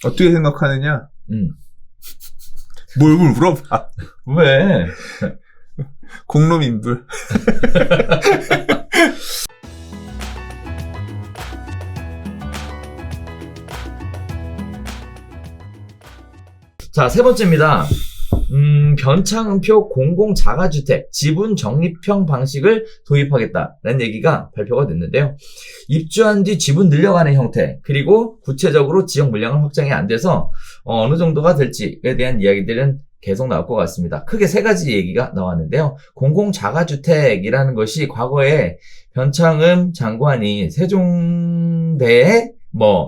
어떻게 생각하느냐? 음. 뭘 물어봐. 왜? 공론인불. 자, 세 번째입니다. 변창흠표 공공자가주택 지분 적립형 방식을 도입하겠다라는 얘기가 발표가 됐는데요. 입주한 뒤 지분 늘려가는 형태, 그리고 구체적으로 지역 물량은 확정이 안 돼서 어느 정도가 될지에 대한 이야기들은 계속 나올 것 같습니다. 크게 세 가지 얘기가 나왔는데요. 공공자가주택이라는 것이 과거에 변창흠 장관이 세종대에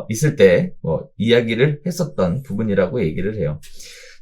있을 때 이야기를 했었던 부분이라고 얘기를 해요.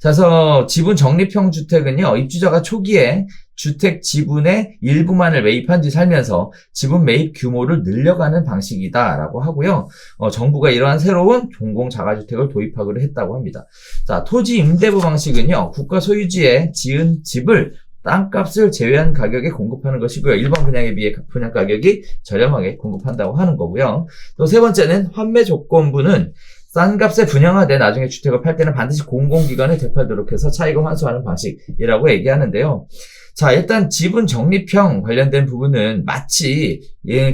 그래서 지분 적립형 주택은요, 입주자가 초기에 주택 지분의 일부만을 매입한 뒤 살면서 지분 매입 규모를 늘려가는 방식이다라고 하고요. 정부가 이러한 새로운 공공자가주택을 도입하기로 했다고 합니다. 자, 토지 임대부 방식은요, 국가 소유지에 지은 집을 땅값을 제외한 가격에 공급하는 것이고요. 일반 분양에 비해 분양 가격이 저렴하게 공급한다고 하는 거고요. 또 세 번째는 환매 조건부는 싼 값에 분양하되 나중에 주택을 팔 때는 반드시 공공기관에 되팔도록 해서 차익을 환수하는 방식이라고 얘기하는데요. 자, 일단 지분 적립형 관련된 부분은 마치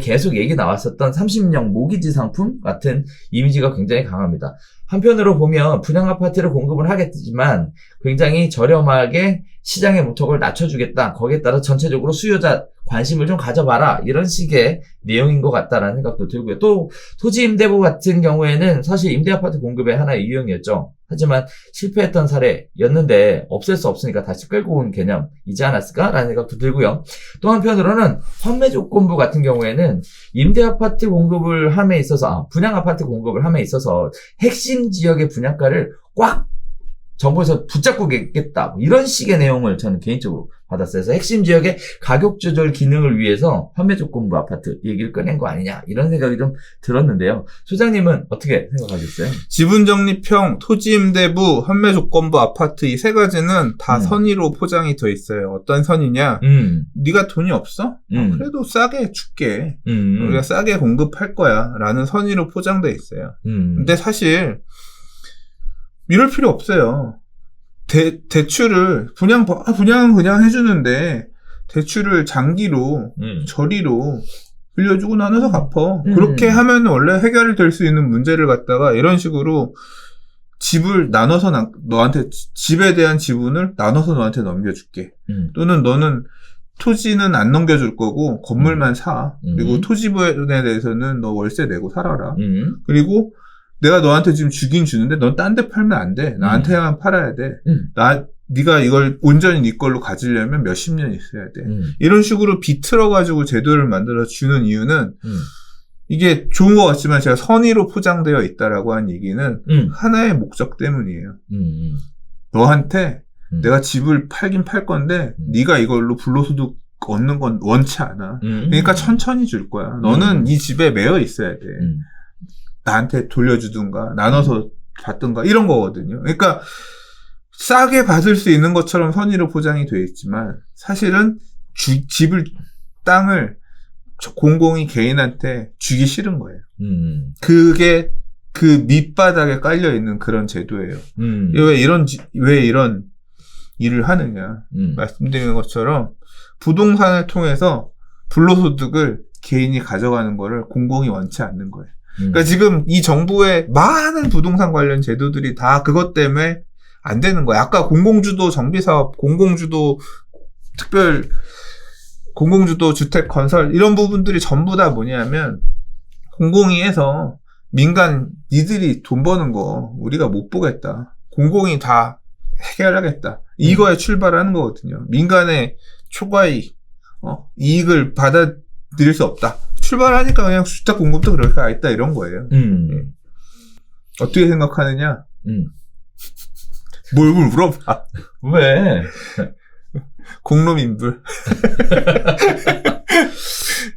계속 얘기 나왔었던 30년 모기지 상품 같은 이미지가 굉장히 강합니다. 한편으로 보면 분양 아파트를 공급을 하겠지만 굉장히 저렴하게 시장의 문턱을 낮춰주겠다. 거기에 따라 전체적으로 수요자 관심을 좀 가져봐라. 이런 식의 내용인 것 같다라는 생각도 들고요. 또 토지 임대부 같은 경우에는 사실 임대아파트 공급의 하나의 유형이었죠. 하지만 실패했던 사례였는데 없앨 수 없으니까 다시 끌고 온 개념이지 않았을까라는 생각도 들고요. 또 한편으로는 환매 조건부 같은 경우에는 임대아파트 공급을 함에 있어서 분양아파트 공급을 함에 있어서 핵심 지역의 분양가를 꽉 정부에서 붙잡고 겠다 이런 식의 내용을 저는 개인적으로 받았어요. 그래서 핵심 지역의 가격 조절 기능을 위해서 환매 조건부 아파트 얘기를 꺼낸 거 아니냐 이런 생각이 좀 들었는데요. 소장님은 어떻게 생각하셨어요? 지분 적립형, 토지 임대부, 환매 조건부 아파트 이 세 가지는 다 선의로 포장이 돼 있어요. 어떤 선이냐? 네가 돈이 없어? 그래도 싸게 줄게. 우리가 싸게 공급할 거야. 라는 선의로 포장돼 있어요. 근데 사실 이럴 필요 없어요. 대출을 분양은 그냥 해주는데 대출을 장기로 저리로 빌려주고 나눠서 갚어. 그렇게 하면 원래 해결될 수 있는 문제를 갖다가 이런 식으로 집을 나눠서 너한테 집에 대한 지분을 나눠서 너한테 넘겨줄게. 또는 너는 토지는 안 넘겨줄 거고 건물만 사. 그리고 토지분에 대해서는 너 월세 내고 살아라. 그리고 내가 너한테 지금 주긴 주는데 넌 딴 데 팔면 안 돼. 나한테만 팔아야 돼. 네가 이걸 온전히 네 걸로 가지려면 몇십 년 있어야 돼. 이런 식으로 비틀어가지고 제도를 만들어 주는 이유는 이게 좋은 것 같지만 제가 선의로 포장되어 있다라고 한 얘기는 하나의 목적 때문이에요. 너한테 내가 집을 팔긴 팔 건데 네가 이걸로 불로소득 얻는 건 원치 않아. 그러니까 천천히 줄 거야. 너는 이 집에 매여 있어야 돼. 나한테 돌려주든가 나눠서 받든가 이런 거거든요. 그러니까 싸게 받을 수 있는 것처럼 선의로 포장이 되어 있지만 사실은 땅을 공공이 개인한테 주기 싫은 거예요. 그게 그 밑바닥에 깔려 있는 그런 제도예요. 왜 이런 일을 하느냐 말씀드린 것처럼 부동산을 통해서 불로소득을 개인이 가져가는 거를 공공이 원치 않는 거예요. 그러니까 지금 이 정부의 많은 부동산 관련 제도들이 다 그것 때문에 안 되는 거야. 아까 공공주도 정비사업, 공공주도 주택 건설 이런 부분들이 전부 다 뭐냐면 공공이 해서 민간 니들이 돈 버는 거 우리가 못 보겠다. 공공이 다 해결하겠다. 이거에 출발하는 거거든요. 민간의 초과이익, 이익을 받아들일 수 없다. 출발하니까 그냥 주택 공급도 그렇게 있다 이런 거예요. 어떻게 생각하느냐? 뭘 물어봐. 왜? 공론인불.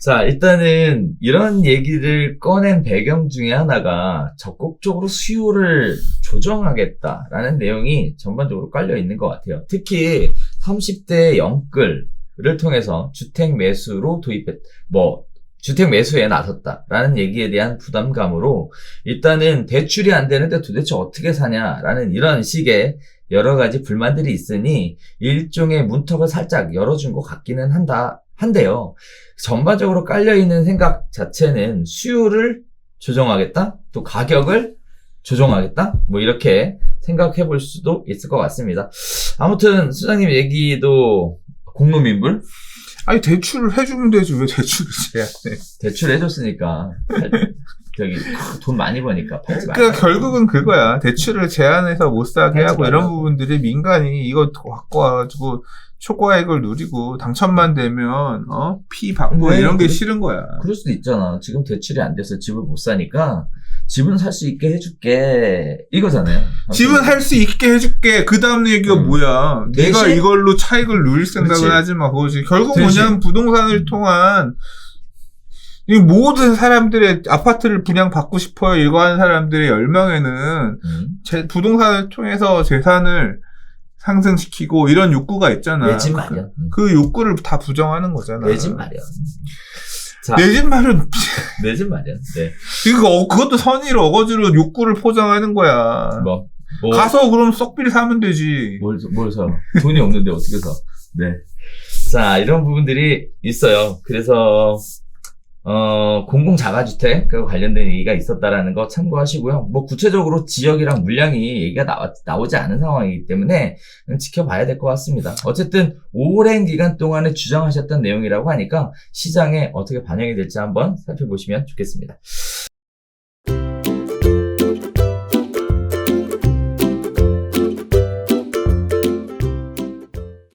자, 일단은 이런 얘기를 꺼낸 배경 중에 하나가 적극적으로 수요를 조정하겠다라는 내용이 전반적으로 깔려 있는 것 같아요. 특히 30대 영끌을 통해서 주택 매수로 주택 매수에 나섰다라는 얘기에 대한 부담감으로 일단은 대출이 안 되는데 도대체 어떻게 사냐라는 이런 식의 여러 가지 불만들이 있으니 일종의 문턱을 살짝 열어준 것 같기는 한데요. 전반적으로 깔려있는 생각 자체는 수요를 조정하겠다, 또 가격을 조정하겠다, 뭐 이렇게 생각해 볼 수도 있을 것 같습니다. 아무튼 수장님 얘기도 공론민불? 아니 대출을 해주면 되지 왜 대출을 제한해? 대출 해줬으니까 저기 돈 많이 버니까 팔지 말고. 그러니까 결국은 그거야. 대출을 제한해서 못 사게 하고 말라고. 이런 부분들이 민간이 이거 갖고 와가지고 초과액을 누리고 당첨만 되면 피 받고 네, 이런 게 싫은 거야. 그럴 수도 있잖아. 지금 대출이 안 돼서 집을 못 사니까 집은 살 수 있게 해줄게 이거잖아요. 집은 할 수 있게 해줄게. 그 다음 얘기가 뭐야? 내가 대신? 이걸로 차익을 누릴 생각은 그렇지. 하지 마. 그거지. 결국 대신. 뭐냐면 부동산을 통한 이 모든 사람들의 아파트를 분양받고 싶어요. 이거 하는 사람들의 열망에는 부동산을 통해서 재산을 상승시키고 이런 욕구가 있잖아. 내 집 마련. 그 욕구를 다 부정하는 거잖아. 내 집 마련. 자, 내 집 마련. 내 집 마련. 네. 그것도 선의로 어거지로 욕구를 포장하는 거야. 뭐 가서 그럼 썩비를 사면 되지. 뭘 사? 돈이 없는데 어떻게 사? 네. 자, 이런 부분들이 있어요. 그래서 공공자가주택과 관련된 얘기가 있었다라는 거 참고하시고요. 뭐 구체적으로 지역이랑 물량이 얘기가 나오지 않은 상황이기 때문에 지켜봐야 될 것 같습니다. 어쨌든 오랜 기간 동안에 주장하셨던 내용이라고 하니까 시장에 어떻게 반영이 될지 한번 살펴보시면 좋겠습니다.